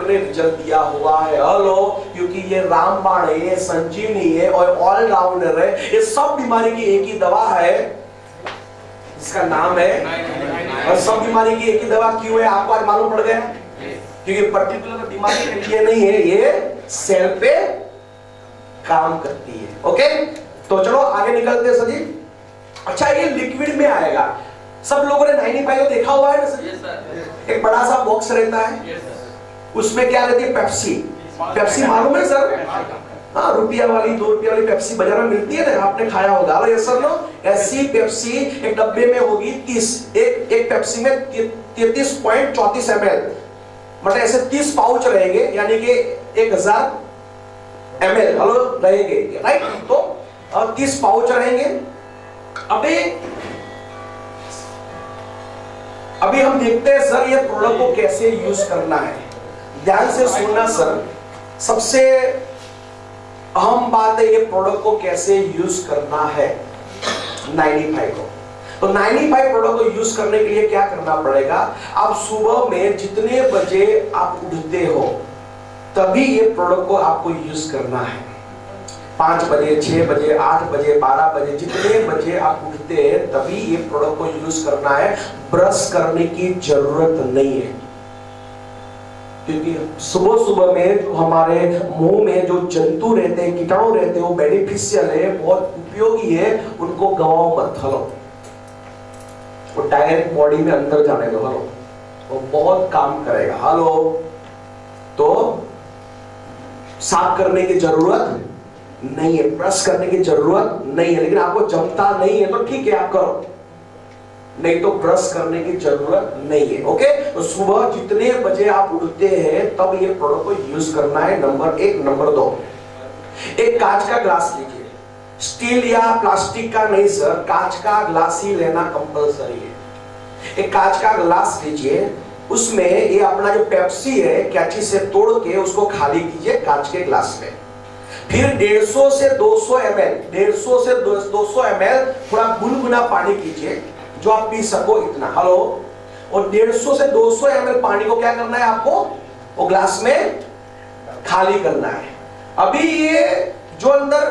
ने रिजल्ट दिया हुआ है। हेलो, क्योंकि ये रामबाण है, ये संजीवनी है और ऑलराउंडर है। ये सब बीमारी की एक ही दवा है, इसका नाम है। और सब बीमारी की एक ही दवा क्यों है आपको आज मालूम पड़ गया? क्योंकि पर्टिकुलर बीमारी के लिए नहीं है, ये सेल पे काम करती है। ओके, तो चलो आगे निकलते हैं सर जी। अच्छा, ये लिक्विड में आएगा। सब लोगों ने 95 को देखा हुआ है ना सर? एक बड़ा सा बॉक्स रहता है, उसमें क्या रहती है? पेप्सी। पेप्सी मालूम है सर? हाँ, रुपया वाली 2 रुपया वाली पेप्सी बाजार में मिलती है ना, आपने खाया होगा। ये सर नो, ऐसी पेप्सी एक डब्बे में होगी 30, एक पेप्सी में 33.34 ml, मतलब ऐसे 30 पाउच रहेंगे, यानी कि 1000 ml हेलो रहेंगे, राइट? तो 30 पाउच रहेंगे। अभी हम देखते हैं सर ये प्रोडक्ट को कैसे यूज करना है। ध्यान से सुनना सर, सबसे अहम बात है ये प्रोडक्ट को कैसे यूज करना है 95 को। तो 95 प्रोडक्ट को यूज करने के लिए क्या करना पड़ेगा? आप सुबह में जितने बजे आप उठते हो तभी ये प्रोडक्ट को आपको यूज करना है। 5 बजे, 6 बजे, 8 बजे, 12 बजे, जितने बजे आप उठते हैं तभी ये प्रोडक्ट को यूज करना है। ब्रश करने की जरूरत नहीं है, क्योंकि सुबह सुबह में जो हमारे मुंह में जो जंतु रहते हैं, कीटाणु रहते हैं, वो बेनिफिशियल है, बहुत उपयोगी है, उनको गवाओ मत। हलो, वो डायरेक्ट बॉडी में अंदर जाने दो। हलो, वो बहुत काम करेगा। हलो, तो साफ करने की जरूरत नहीं है, ब्रश करने की जरूरत नहीं है। लेकिन आपको जमता नहीं है तो ठीक है, आप करो, नहीं तो ब्रश करने की जरूरत नहीं है। ओके, तो सुबह जितने बजे आप उठते हैं तब ये प्रोडक्ट को यूज करना है, नंबर 1। नंबर 2, एक कांच का ग्लास लीजिए, स्टील या प्लास्टिक का नहीं सर, कांच का ग्लास ही लेना कंपल्सरी है। एक कांच का ग्लास लीजिए, उसमें ये अपना जो पेप्सी है कैंची से तोड़ के उसको खाली कीजिए कांच के ग्लास में। फिर 150 से 200 ml, 150 से 200 ml थोड़ा गुनगुना पानी कीजिए, जो आप पी सको इतना। हेलो, और 150 से 200 ml पानी को क्या करना है आपको? वो ग्लास में खाली करना है। अभी ये जो अंदर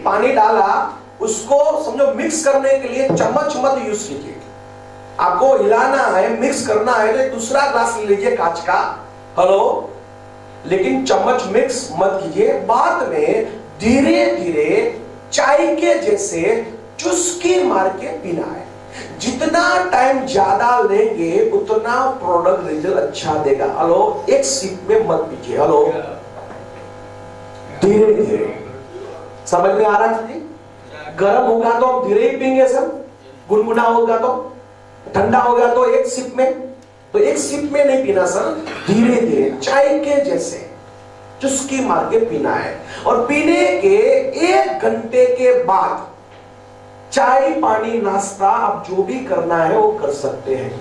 पानी डाला उसको समझो मिक्स करने के लिए चम्मच मत यूज कीजिए, आपको हिलाना है, मिक्स करना है। तो एक दूसरा ग्लास ले लीजिए कांच का। हेलो, लेकिन चम्मच मिक्स मत कीजिए। बाद में धीरे धीरे चाय के जैसे चुस्की मार के पीना है। जितना टाइम ज्यादा लेंगे उतना प्रोडक्ट रिजल्ट अच्छा देगा। हेलो, एक सिप में मत पीजिए। हेलो, धीरे धीरे। समझ में आ रहा है जी? गर्म होगा तो हम धीरे ही पीएंगे सर, गुनगुना होगा तो, ठंडा होगा तो एक सिप में, तो एक सिप में नहीं पीना सर, धीरे धीरे चाय के जैसे चुस्की मार के पीना है। और पीने के 1 घंटे के बाद चाय, पानी, नाश्ता आप जो भी करना है वो कर सकते हैं।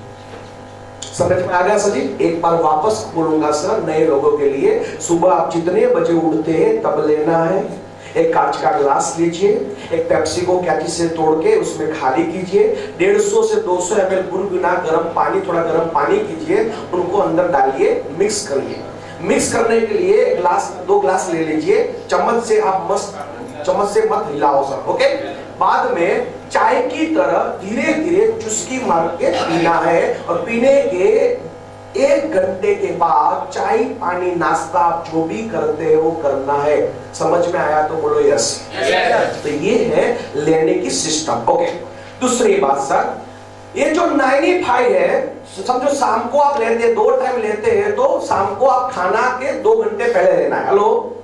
समझ में आ गया सर जी? एक बार वापस बोलूंगा सर नए लोगों के लिए, सुबह आप जितने बजे उठते हैं तब लेना है। एक कांच का ग्लास लीजिए, एक पेप्सी को कैंची से तोड़ के उसमें खाली कीजिए, 150 से 200 ml गुनगुना गर्म पानी, थोड़ा गर्म पानी कीजिए, उनको अंदर डालिए, मिक्स करिए। मिक्स करने के लिए ग्लास 2 ग्लास ले लीजिए, चम्मच से आप चम्मच से मत हिलाओ सर। ओके, बाद में चाय की तरह धीरे धीरे चुस्की मार के पीना है। और पीने के 1 घंटे के बाद चाय, पानी, नाश्ता आप जो भी करते हैं वो करना है। समझ में आया तो बोलो यस। तो ये है लेने की सिस्टम। ओके, दूसरी बात सर, ये जो 95 है, समझो शाम को आप लेते हैं, 2 टाइम लेते हैं, तो शाम को आप खाना के 2 घंटे पहले लेना है। हेलो,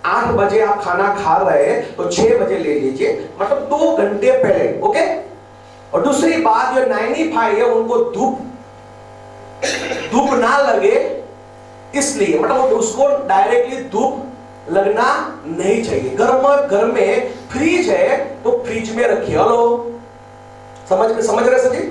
8 बजे आप खाना खा रहे हैं तो 6 बजे ले लीजिए, मतलब 2 घंटे पहले। ओके, और दूसरी बात, जो 95 है उनको धूप ना लगे, इसलिए मतलब उसको डायरेक्टली धूप लगना नहीं चाहिए। घर में फ्रिज है तो फ्रिज में रखिए। हेलो, समझ रहे सर जी?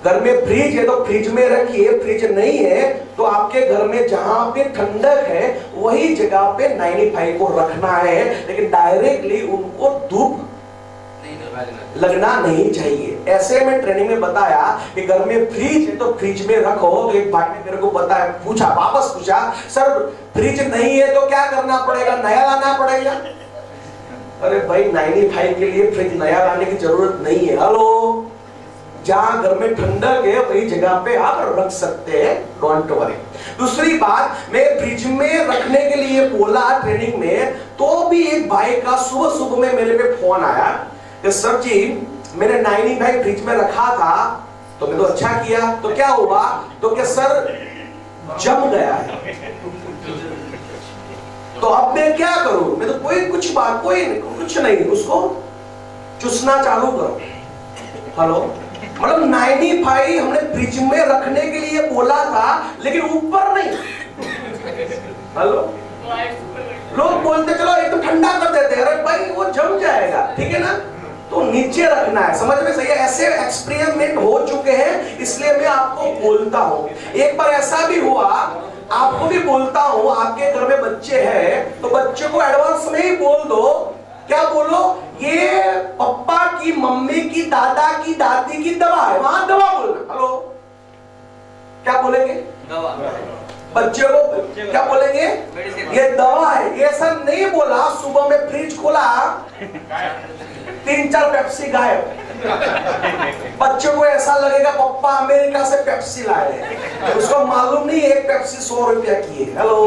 घर में फ्रिज है तो फ्रिज में रखिए, फ्रिज नहीं है तो आपके घर में जहां पे ठंडक है वही जगह पे 95 को रखना है, लेकिन डायरेक्टली उनको धूप लगना नहीं चाहिए। ऐसे में ट्रेनिंग में बताया कि घर में फ्रिज है तो फ्रिज में रखो। तो एक भाई ने मेरे को बताया, पूछा, वापस पूछा, सर फ्रिज नहीं है तो क्या करना पड़ेगा, नया लाना पड़ेगा? अरे भाई 95 के लिए फ्रिज नया लाने की जरूरत नहीं है। हेलो, जहां घर में ठंडक है वही जगह पे आप रख सकते हैं, डोंट वरी। दूसरी बात, मैं फ्रिज में रखने के लिए बोला ट्रेनिंग में, तो भी एक भाई का सुबह सुबह में मेरे पे फोन आया कि सर जी मैंने 95 फ्रिज में रखा था। तो मैं तो अच्छा किया, तो क्या हुआ? तो क्या सर जम गया है। तो अब मैं क्या करूं? मैं तो कोई कुछ नहीं, उसको चूसना चालू करो। हेलो, मतलब 95 हमने फ्रिज में रखने के लिए बोला था, लेकिन ऊपर नहीं। हेलो, लोग बोलते चलो एकदम ठंडा कर देते हैं। अरे भाई वो जम जाएगा, ठीक है ना? तो नीचे रखना है, समझ में सही है? ऐसे एक्सपेरिमेंट हो चुके हैं, इसलिए मैं आपको बोलता हूं। एक बार ऐसा भी हुआ, आपको भी बोलता हूं, आपके घर में बच्चे हैं तो बच्चे को एडवांस में ही बोल दो। क्या बोलो? ये पप्पा की, मम्मी की, दादा की, दादी की दवा है, वहां दवा बोलना। हेलो, क्या बोलेंगे? दवा। बच्चे को क्या बोलेंगे? ये दवा है। ये सब नहीं बोला, सुबह में फ्रिज खोला 3-4 पेप्सी गायब। बच्चे को ऐसा लगेगा पप्पा अमेरिका से पेप्सी लाए, उसको मालूम नहीं एक पेप्सी 100 रुपया की है। हेलो,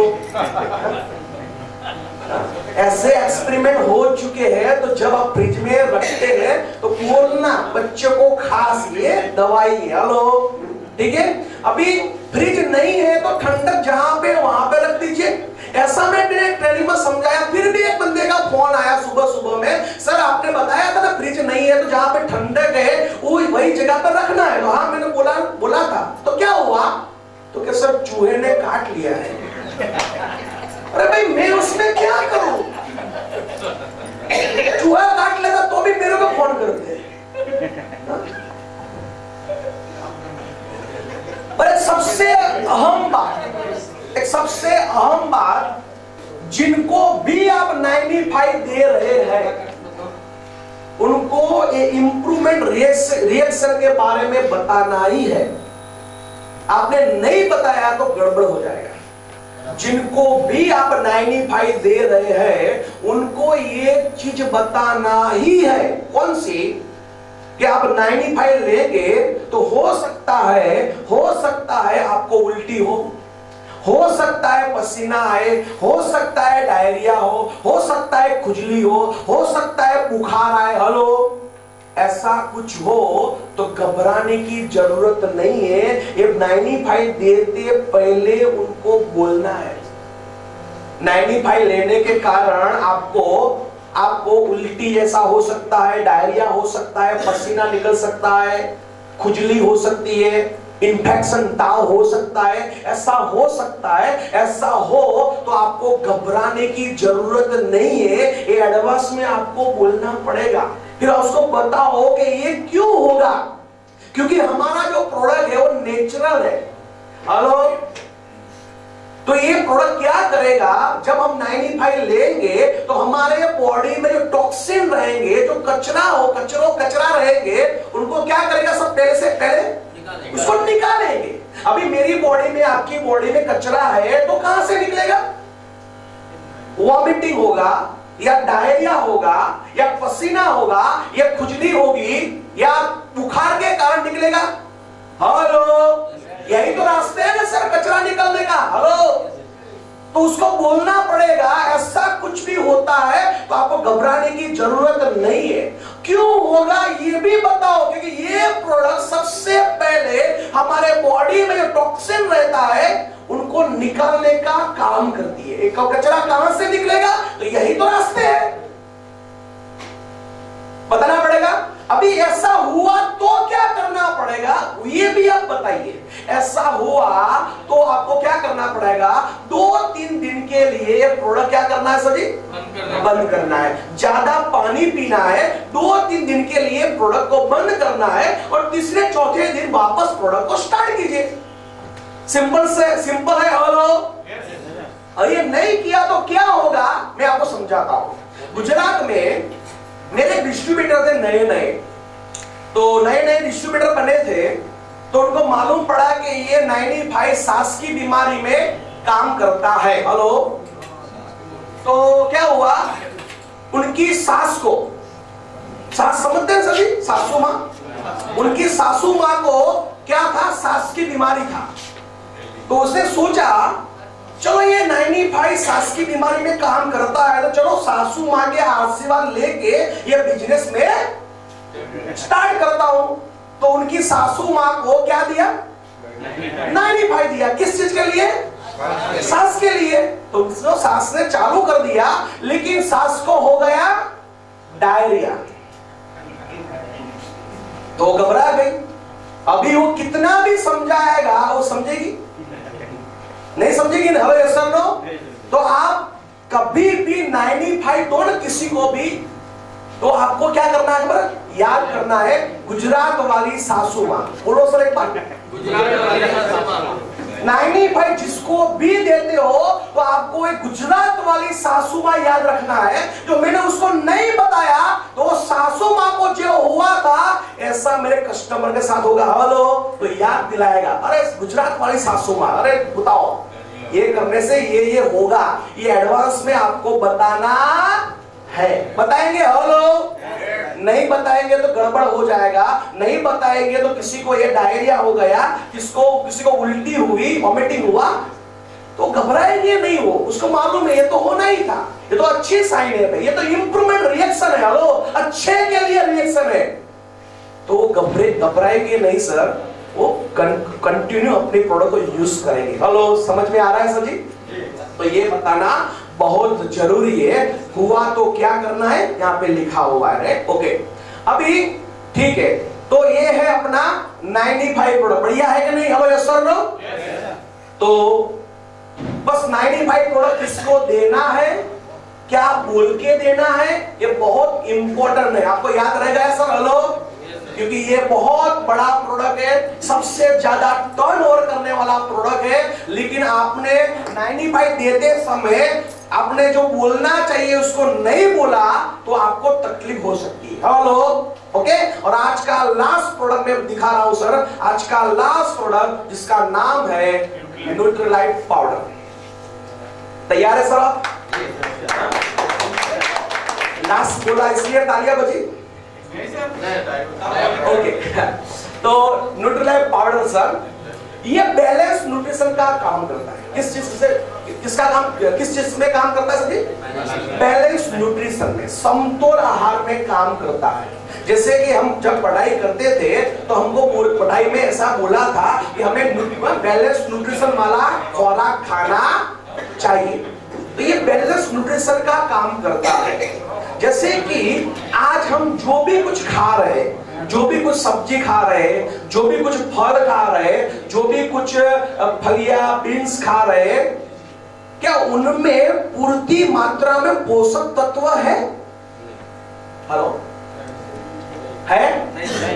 ऐसे एक्सपेरिमेंट हो चुके हैं। तो जब आप फ्रिज में रखते हैं तो बोलना बच्चे को खास ये दवाई है। हेलो, ठीक है? अभी फ्रिज नहीं है तो ठंडक जहां पे वहां पे रख दीजिए। ऐसा मैंने ट्रेनिंग में समझाया। फिर भी एक बंदे का फोन आया सुबह सुबह में, सर आपने बताया था ना फ्रिज नहीं है तो जहां पे ठंडक है वही जगह पर रखना है। तो हाँ मैंने बोला था। तो क्या हुआ? तो क्या सर चूहे ने काट लिया है। अरे भाई मैं उसमें क्या करूं? चूहा काट लेगा तो भी मेरे को फोन करते हैं। पर एक सबसे अहम बात, जिनको भी आप 95 दे रहे हैं उनको ये इंप्रूवमेंट रिएक्शन के बारे में बताना ही है। आपने नहीं बताया तो गड़बड़ हो जाएगा। जिनको भी आप 95 दे रहे हैं उनको ये चीज बताना ही है। कौन सी? कि आप 95 लेंगे तो हो सकता है आपको उल्टी हो सकता है पसीना आए, हो सकता है डायरिया हो सकता है खुजली हो सकता है बुखार आए। हेलो, ऐसा कुछ हो तो घबराने की जरूरत नहीं है। ये 95 देते पहले उनको बोलना है। 95 लेने के कारण आपको उल्टी ऐसा हो सकता है, डायरिया हो सकता है, पसीना निकल सकता है, खुजली हो सकती है, इन्फेक्शन ताव हो सकता है, ऐसा हो सकता है। ऐसा हो तो आपको घबराने की जरूरत नहीं है, ये एडवांस में आपको बोलना पड़ेगा। फिर उसको बताओ कि ये क्यों होगा, क्योंकि हमारा जो प्रोडक्ट है वो नेचुरल है। हेलो, तो ये प्रोडक्ट क्या करेगा? जब हम 95 लेंगे तो हमारे बॉडी में जो टॉक्सिन रहेंगे, जो कचरा रहेंगे, उनको क्या करेगा? सब पहले से पहले उसको निकालेंगे। अभी मेरी बॉडी में, आपकी बॉडी में कचरा है तो कहां से निकलेगा? वॉमिटिंग होगा या डायरिया होगा या पसीना होगा या खुजली होगी या बुखार के कारण निकलेगा। हेलो, यही तो रास्ते हैं ना सर कचरा निकलने का। हेलो, तो उसको बोलना पड़ेगा ऐसा कुछ भी होता है तो आपको घबराने की जरूरत नहीं है। क्यों होगा ये भी बताओ, क्योंकि ये प्रोडक्ट सबसे पहले हमारे बॉडी में जो टॉक्सिन रहता है उनको निकालने का काम करती है। एक कचरा कहां से निकलेगा? तो यही तो रास्ते हैं, बताना पड़ेगा। अभी ऐसा हुआ तो क्या करना पड़ेगा ये भी आप बताइए। ऐसा हुआ तो आपको क्या करना पड़ेगा? 2-3 दिन के लिए प्रोडक्ट क्या करना है सभी? बंद करना है। ज्यादा पानी पीना है, 2-3 दिन के लिए प्रोडक्ट को बंद करना है और तीसरे चौथे दिन वापस प्रोडक्ट को स्टार्ट कीजिए। सिंपल है। हेलो, और ये नहीं किया तो क्या होगा मैं आपको समझाता हूं। गुजरात में मेरे डिस्ट्रीब्यूटर थे नए नए, तो नए नए डिस्ट्रीब्यूटर बने थे, तो उनको मालूम पड़ा कि ये 95 सांस की बीमारी में काम करता है। हेलो, तो क्या हुआ, उनकी सास को, सास समझते हैं सभी, सासू मां, उनकी सासू मां को क्या था, सांस की बीमारी था। तो उसने सोचा चलो ये 95 सांस की बीमारी में काम करता है, तो चलो सासू मां के आशीर्वाद लेके ये बिजनेस में स्टार्ट करता हूं। तो उनकी सासू मां को क्या दिया, 95 दिया। किस चीज के लिए, सास के लिए। तो सास ने चालू कर दिया, लेकिन सास को हो गया डायरिया, तो घबरा गई। अभी वो कितना भी समझाएगा, वो समझेगी नहीं, समझेगी ना। हेलो यस और नो। तो आप कभी भी 95 दो ना किसी को भी, तो आपको क्या करना है, याद करना है, गुजरात वाली सासू मां। बोलो सर एक बार, गुजरात वाली सासू मां। 95 जिसको भी देते हो तो आपको एक गुजरात वाली सासू मां याद रखना है। जो मैंने उसको नहीं बताया, तो सासू मां को जो हुआ था ऐसा मेरे कस्टमर के साथ होगा। हेलो, तो याद दिलाएगा, अरे गुजरात वाली सासू मां, अरे बताओ ये करने से ये होगा, ये एडवांस में आपको बताना है। बताएंगे? हेलो, नहीं बताएंगे तो गड़बड़ हो जाएगा। नहीं बताएंगे तो किसी को ये डायरिया हो गया, किसी को उल्टी हुई, वॉमिटिंग हुआ, तो घबराएंगे नहीं। वो उसको मालूम है ये तो होना ही था, ये तो अच्छी साइन है, ये तो इंप्रूवमेंट रिएक्शन है। हेलो, अच्छे के लिए रिएक्शन है, तो घबराएंगे नहीं सर, वो कंटिन्यू अपने प्रोडक्ट को यूज करेंगे। हेलो, समझ में आ रहा है सर जी? तो ये बताना बहुत जरूरी है। हुआ तो क्या करना है, यहाँ पे लिखा हुआ है। ओके, अभी ठीक है, तो ये है अपना 95 प्रोडक्ट। बढ़िया है कि नहीं? Hello yes sir no. तो बस 95 प्रोडक्ट किसको देना है, क्या बोल के देना है, ये बहुत इंपॉर्टेंट है। आपको याद रहेगा सर? हेलो, क्योंकि ये बहुत बड़ा प्रोडक्ट है, सबसे ज्यादा टर्नओवर करने वाला प्रोडक्ट है। लेकिन आपने 95 देते समय आपने जो बोलना चाहिए उसको नहीं बोला, तो आपको तकलीफ हो सकती है। Hello, okay. और आज का लास्ट प्रोडक्ट मैं दिखा रहा हूं सर, आज का लास्ट प्रोडक्ट जिसका नाम है न्यूट्रीलाइट पाउडर। तैयार है सर आप? लास्ट बोला इसलिए तालियां बजी। ओके, तो न्यूट्रीलाइट पाउडर सर, ये बैलेंस न्यूट्रिशन का काम करता है। किस चीज में काम करता है सर? बैलेंस न्यूट्रिशन में, समतोल आहार में काम करता है। जैसे कि हम जब पढ़ाई करते थे तो हमको पढ़ाई में ऐसा बोला था कि हमें बैलेंस न्यूट्रिशन वाला खुराक खाना चाहिए। तो ये बैलेंस न्यूट्रिशन का काम करता है। जैसे कि आज हम जो भी कुछ खा रहे हैं, जो भी कुछ सब्जी खा रहे हैं, जो भी कुछ फल खा रहे हैं, जो भी कुछ फलिया बीन्स खा रहे हैं, क्या उनमें पूर्ति मात्रा में पोषक तत्व है? हेलो, है?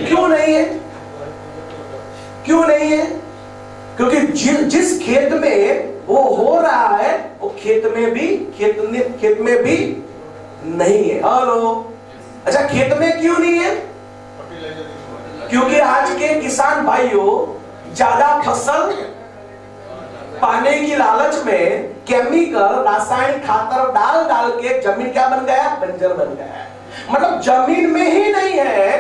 क्यों नहीं है? क्यों नहीं है? क्योंकि जिस खेत में वो हो रहा है, वो खेत में भी नहीं है। हेलो, अच्छा, खेत में क्यों नहीं है? क्योंकि आज के किसान भाइयों ज्यादा फसल पाने की लालच में केमिकल, रासायनिक खातर डाल के जमीन क्या बन गया? बंजर बन गया। मतलब जमीन में ही नहीं है,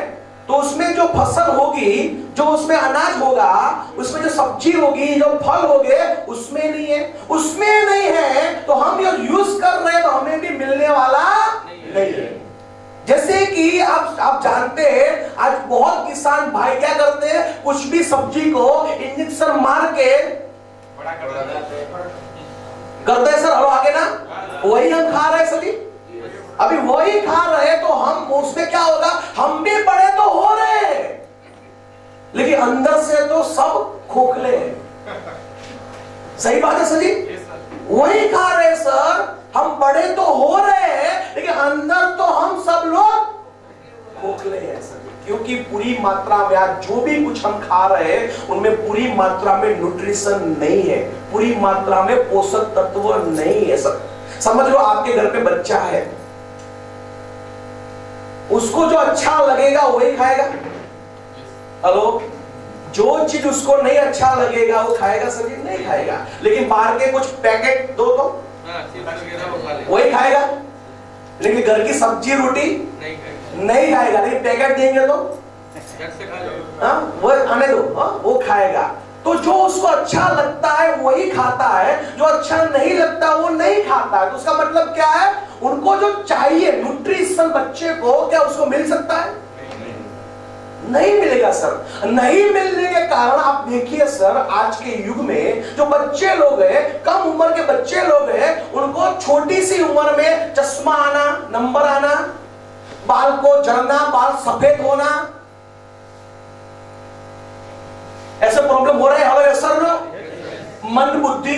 तो उसमें जो फसल होगी, जो उसमें अनाज होगा, उसमें जो सब्जी होगी, जो फल होंगे, उसमें नहीं है। उसमें नहीं है तो हम ये यूज कर रहे हैं, तो हमें भी मिलने वाला नहीं है। जैसे कि आप जानते हैं, आज बहुत किसान भाई क्या करते हैं, कुछ भी सब्जी को इंजेक्शन मार के बड़ा करते हैं सर। और आगे ना वही हम खा रहे हैं सभी, अभी वही खा रहे हैं, तो हम उसमें क्या होगा, हम भी बड़े तो हो रहे हैं, लेकिन अंदर से तो सब खोखले हैं। सही बात है सर जी? वही खा रहे हैं सर, हम बड़े तो हो रहे हैं, लेकिन अंदर तो हम सब लोग खोखले हैं सर। क्योंकि पूरी मात्रा में आज जो भी कुछ हम खा रहे हैं, उनमें पूरी मात्रा में न्यूट्रिशन नहीं है, पूरी मात्रा में पोषक तत्व नहीं है सर। समझ लो, आपके घर पे बच्चा है, उसको जो अच्छा लगेगा वही खाएगा। हेलो, जो चीज उसको नहीं अच्छा लगेगा वो खाएगा सर जी? नहीं खाएगा। लेकिन बाहर के कुछ पैकेट दो तो वही खाएगा, लेकिन घर की सब्जी रोटी नहीं खाएगा। लेकिन पैकेट देंगे तो वो आने दो, वो खाएगा। तो जो उसको अच्छा लगता है वही खाता है, जो अच्छा नहीं लगता वो नहीं खाता है। तो उसका मतलब क्या है? उनको जो चाहिए न्यूट्रिशन बच्चे को, क्या उसको मिल सकता है? नहीं मिलेगा सर। नहीं मिलने के कारण आप देखिए सर, आज के युग में जो बच्चे लोग हैं, कम उम्र के बच्चे लोग हैं, उनको छोटी सी उम्र में चश्मा आना, नंबर आना, बाल को झड़ना, बाल सफेद होना, ऐसे प्रॉब्लम हो रहे हैं सर। मंद बुद्धि,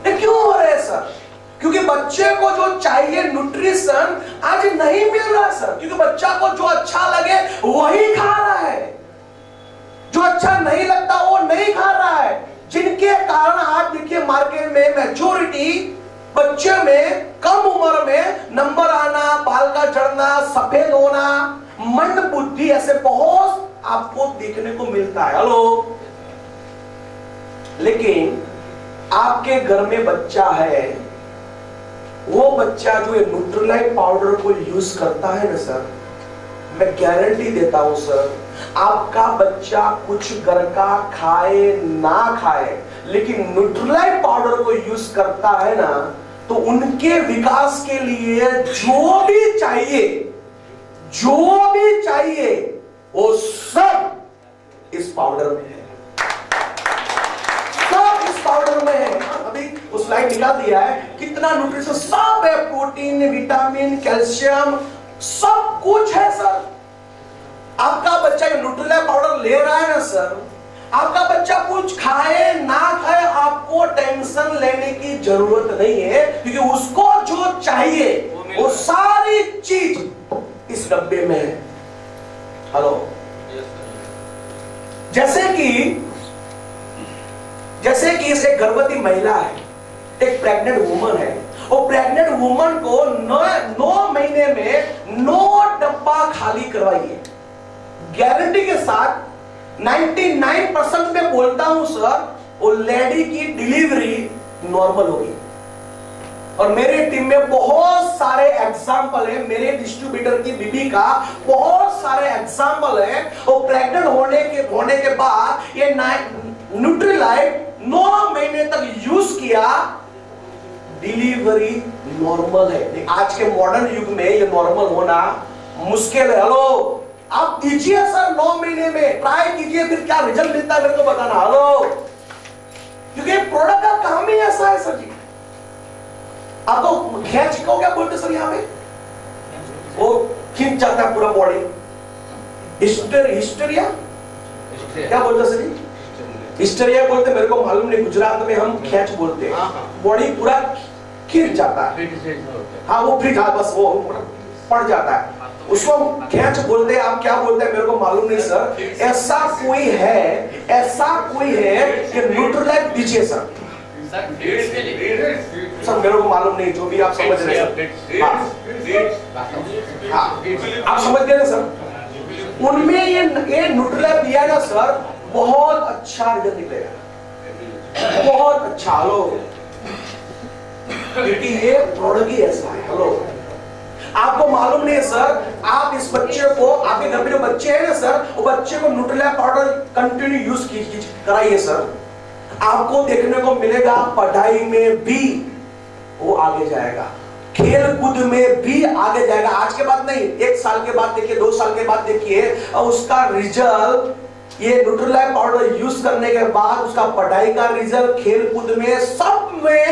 ये क्यों हो रहे हैं सर? क्योंकि बच्चे को जो चाहिए न्यूट्रिशन आज नहीं मिल रहा सर। क्योंकि बच्चा को जो अच्छा लगे वही खा रहा है, जो अच्छा नहीं लगता वो नहीं खा रहा है। जिनके कारण आज देखिए मार्केट में मैच्योरिटी बच्चे में कम उम्र में नंबर आना, बाल का झड़ना, सफेद होना, मंद बुद्धि, ऐसे बहुत आपको देखने को मिलता है। हेलो, लेकिन आपके घर में बच्चा है, वो बच्चा जो ये न्यूट्रीलाइट पाउडर को यूज करता है ना सर, मैं गारंटी देता हूं सर, आपका बच्चा कुछ घर का खाए ना खाए, लेकिन न्यूट्रीलाइट पाउडर को यूज करता है ना, तो उनके विकास के लिए जो भी चाहिए वो सब इस पाउडर में है। सब इस पाउडर में है। अभी उस स्लाइड निकाल दिया है, कितना न्यूट्रिशन सब है, प्रोटीन, विटामिन, कैल्शियम, सब कुछ है सर। आपका बच्चा न्यूट्रीलाइट पाउडर ले रहा है ना सर, आपका बच्चा कुछ खाए ना खाए आपको टेंशन लेने की जरूरत नहीं है, क्योंकि उसको जो चाहिए वो सारी चीज इस डब्बे में है। हेलो, जैसे कि इसे गर्भवती महिला है, एक प्रेग्नेंट वुमन है, वो प्रेग्नेंट वुमन को 9 महीने में 9 डब्बा खाली करवाइए, गारंटी के साथ 99% में बोलता हूं सर, वो लेडी की डिलीवरी नॉर्मल होगी। और मेरे टीम में बहुत सारे एग्जाम्पल है, मेरे डिस्ट्रीब्यूटर की बीबी का बहुत सारे एग्जाम्पल है। वो प्रेग्नेंट होने के बाद ये न्यूट्रीलाइट 9 महीने तक यूज किया, डिलीवरी नॉर्मल है। आज के मॉडर्न युग में ये नॉर्मल होना मुश्किल है। हेलो, आप दीजिए सर 9 महीने में, ट्राई कीजिए, फिर क्या रिजल्ट मिलता है मेरे को बताना। हेलो, क्योंकि प्रोडक्ट का काम ही ऐसा है सर जी। आप तो खींच को क्या बोलते सर, यहाँ पे वो खींच जाता है पूरा बॉडी, हिस्टेरिया क्या बोलते सर जी? हिस्टेरिया बोलते, मेरे को मालूम नहीं, गुजरात में हम खींच बोलते हैं, बॉडी पूरा खींच जाता है। हाँ, वो फ्रीज, हाँ बस वो पड़ जाता है, उसको खींच बोलते हैं। आप क्या बोलते हैं मेरे को मालूम नहीं सर। ऐसा कोई है कि न्यूट्रीलाइट दीजिए सर, सर मेरे को मालूम नहीं, जो भी आप समझ रहे हैं। आप समझ गए ना सर, उनमें ये न्यूट्रीलाइट दिया ना सर, बहुत अच्छा रिजल्ट निकलेगा, बहुत अच्छा। लो, क्योंकि ये प्रोडक्ट ही ऐसा है। हेलो, आपको मालूम नहीं है सर, आप इस बच्चे को, आपके घर में जो बच्चे हैं ना सर, वो बच्चे को न्यूट्रीलाइट पाउडर कंटिन्यू यूज कराइए सर, आपको देखने को मिलेगा पढ़ाई में भी वो आगे जाएगा, खेल कूद में भी आगे जाएगा। आज के बाद नहीं, 1 साल के बाद देखिए, 2 साल के बाद देखिए, उसका रिजल्ट, ये न्यूट्रीलाइट पाउडर यूज करने के बाद उसका पढ़ाई का रिजल्ट, खेल कूद में, सब में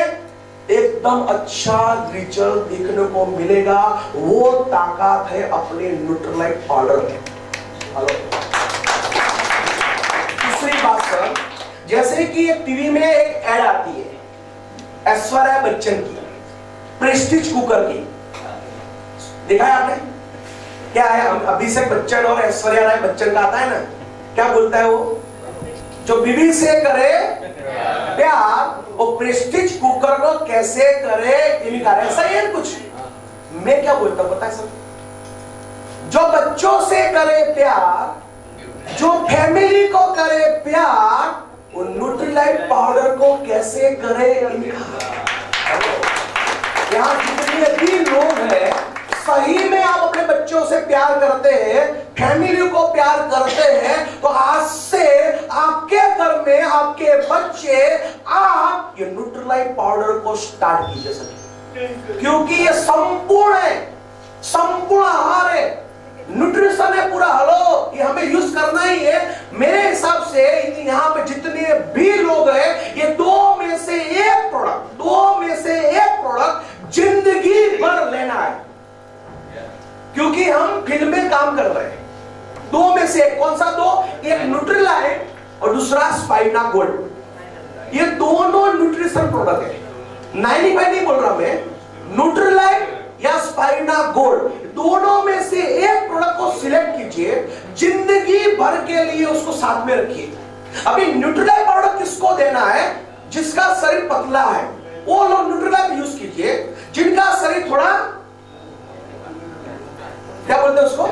एकदम अच्छा रिजल्ट देखने को मिलेगा। वो ताकत है अपने न्यूट्रीलाइट पाउडर में। दूसरी बात सर, जैसे कि टीवी में एक ऐड आती है ऐश्वर्या बच्चन की, प्रेस्टीज कुकर की, देखा है आपने? क्या है, अभिषेक बच्चन और ऐश्वर्या राय बच्चन का आता है ना, क्या बोलता है वो, जो बीवी से करे प्यार, वो प्रेस्टीज कुकर को कैसे करे इनकार, ऐसा ही है कुछ। मैं क्या बोलता हूं पता है सर, जो बच्चों से करे प्यार, जो फैमिली को करे प्यार, वो न्यूट्रीलाइट पाउडर को कैसे करे इनकार। यहां जितने भी लोग हैं, सही में आप अपने बच्चों से प्यार करते हैं, फैमिली को प्यार करते हैं, तो आज से आपके घर में आपके बच्चे, आप ये न्यूट्रीलाइट पाउडर को स्टार्ट कीजिए सके, क्योंकि ये संपूर्ण है, संपूर्ण आहार है, न्यूट्रिशन है पूरा। हेलो, ये हमें यूज करना ही है। मेरे हिसाब से यहाँ पे जितने भी लोग हैं, ये दो में से एक प्रोडक्ट जिंदगी भर लेना है, क्योंकि हम फील्ड में काम कर रहे हैं। दो में से एक, कौन सा दो? एक न्यूट्रीलाइट और दूसरा स्पाइना गोल्ड। ये दोनों न्यूट्रिशन प्रोडक्ट है, 95 नहीं बोल रहा मैं, न्यूट्रीलाइट या स्पाइना गोल्ड, दोनों में से एक प्रोडक्ट को सिलेक्ट कीजिए, जिंदगी भर के लिए उसको साथ में रखिए। अभी न्यूट्रीलाइट पाउडर किसको देना है? जिसका शरीर पतला है, वो लोग न्यूट्रीलाइट यूज कीजिए। जिनका शरीर थोड़ा, क्या बोलते हैं उसको,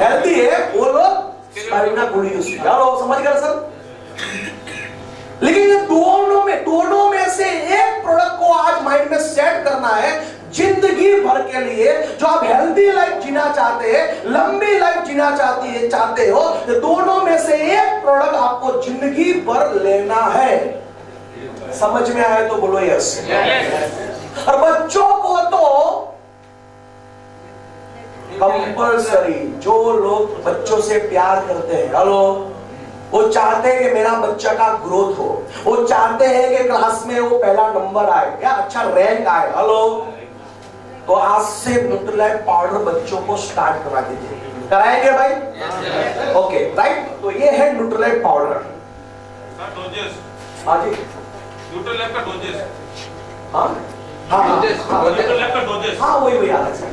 हेल्दी है, वो लोग स्पाइना गोल्ड यूज कीजिए। समझ गए सर? लेकिन ये दोनों में से एक प्रोडक्ट को आज माइंड में सेट करना है, जिंदगी भर के लिए। जो आप हेल्दी लाइफ जीना चाहते हैं, लंबी लाइफ जीना चाहते हो, तो दोनों में से एक प्रोडक्ट आपको जिंदगी भर लेना है। समझ में आया तो बोलो यस। और बच्चों को तो कंपल्सरी, जो लोग बच्चों से प्यार करते हैं, हेलो, वो चाहते हैं कि मेरा बच्चा का ग्रोथ हो, वो चाहते हैं कि क्लास में वो पहला नंबर आए या अच्छा रैंक आए, हेलो, तो आज से न्यूट्रीलाइट पाउडर बच्चों को स्टार्ट करा दीजिए। कराएंगे भाई? Okay, right. तो ये है न्यूट्रीलाइट पाउडर। हाँ जी, न्यूट्रीलाइट का डोजेस, हाँ हाँ न्यूट्रीलाइट का डोजेस, हाँ वही आ रहा है।